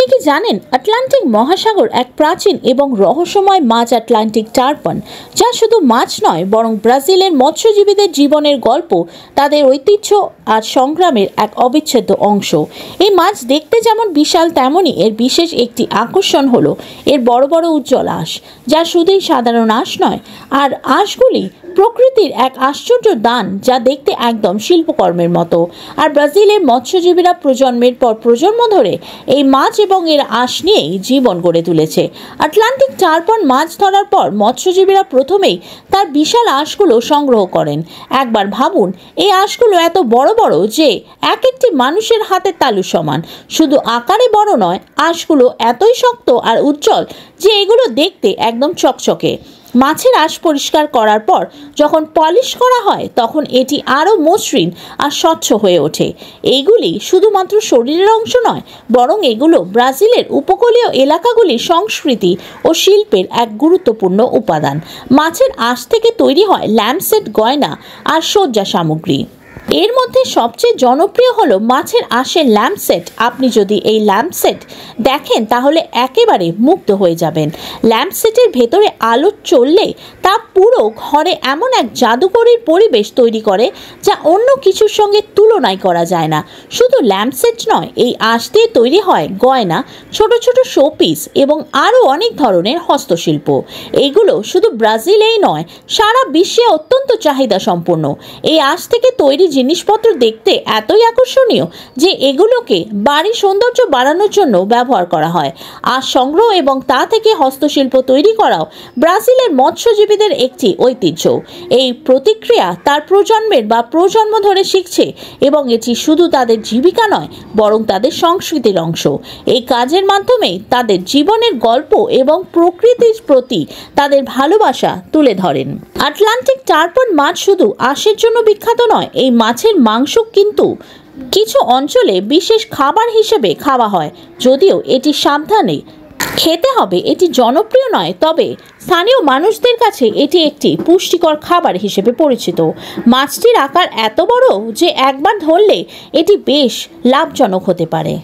আপনি কি জানেন আটলান্টিক মহাসাগর এক প্রাচীন এবং রহস্যময় মাছ আটলান্টিক টার্পন, যা শুধু মাছ নয় বরং ব্রাজিলের মৎস্যজীবীদের জীবনের গল্প, তাদের ঐতিহ্য আর সংগ্রামের এক অবিচ্ছেদ্য অংশ। এই মাছ দেখতে যেমন বিশাল, তেমনই এর বিশেষ একটি আকর্ষণ হলো এর বড় বড় উজ্জ্বল আঁশ, যা শুধুই সাধারণ আঁশ নয়, আর আঁশগুলি প্রকৃতির এক আশ্চর্য দান, যা দেখতে একদম শিল্পকর্মের মতো। আর ব্রাজিলের মৎস্যজীবীরা প্রজন্মের পর প্রজন্ম ধরে এই মাছ এবং এর আঁশ নিয়েই জীবন গড়ে তুলেছে। আটলান্টিক টার্পন মাছ ধরার পর মৎস্যজীবীরা প্রথমেই তার বিশাল আঁশগুলো সংগ্রহ করেন। একবার ভাবুন, এই আঁশগুলো এত বড় বড় যে এক একটি মানুষের হাতের তালু সমান। শুধু আকারে বড় নয়, আঁশগুলো এতই শক্ত আর উজ্জ্বল যে এগুলো দেখতে একদম চকচকে। মাছের আঁশ পরিষ্কার করার পর যখন পলিশ করা হয়, তখন এটি আরও মসৃণ আর স্বচ্ছ হয়ে ওঠে। এইগুলি শুধুমাত্র শরীরের অংশ নয়, বরং এগুলো ব্রাজিলের উপকূলীয় এলাকাগুলির সংস্কৃতি ও শিল্পের এক গুরুত্বপূর্ণ উপাদান। মাছের আঁশ থেকে তৈরি হয় ল্যাম্পসেট, গয়না আর সজ্জা সামগ্রী। এর মধ্যে সবচেয়ে জনপ্রিয় হলো মাছের আঁশের ল্যাম্পসেট। আপনি যদি এই ল্যাম্পসেট দেখেন তাহলে একেবারে মুগ্ধ হয়ে যাবেন। ল্যাম্পসেটের ভেতরে আলো চললে তা পুরো ঘরে এমন এক জাদুকরীর পরিবেশ তৈরি করে যা অন্য কিছুর সঙ্গে তুলনাই করা যায় না। শুধু ল্যাম্পসেট নয়, এই আঁশ দিয়ে তৈরি হয় গয়না, ছোট ছোট শোপিস এবং আরও অনেক ধরনের হস্তশিল্প। এইগুলো শুধু ব্রাজিলেই নয়, সারা বিশ্বে অত্যন্ত চাহিদা সম্পন্ন। এই আঁশ থেকে তৈরি জিনিসপত্র দেখতে এতই আকর্ষণীয় যে এগুলোকে বাড়ির সৌন্দর্য বাড়ানোর জন্য ব্যবহার করা হয়। আঁশ সংগ্রহ এবং তা থেকে হস্তশিল্প তৈরি করাও ব্রাজিলের মৎস্যজীবীদের একটি ঐতিহ্য। এই প্রতিক্রিয়া তার প্রজন্ম ধরে শিখছে এবং এটি শুধু তাদের জীবিকা নয়, বরং তাদের সংস্কৃতির অংশ। এই কাজের মাধ্যমে তাদের জীবনের গল্প এবং প্রকৃতির প্রতি তাদের ভালোবাসা তুলে ধরেন। আটলান্টিক টার্পন মাছ শুধু আঁশের জন্য বিখ্যাত নয়, এই মাছের মাংস কিন্তু কিছু অঞ্চলে বিশেষ খাবার হিসেবে খাওয়া হয়। যদিও এটি সাবধানে খেতে হবে, এটি জনপ্রিয় নয়, তবে স্থানীয় মানুষদের কাছে এটি একটি পুষ্টিকর খাবার হিসেবে পরিচিত। মাছটির আকার এত বড় যে একবার ধরলে এটি বেশ লাভজনক হতে পারে।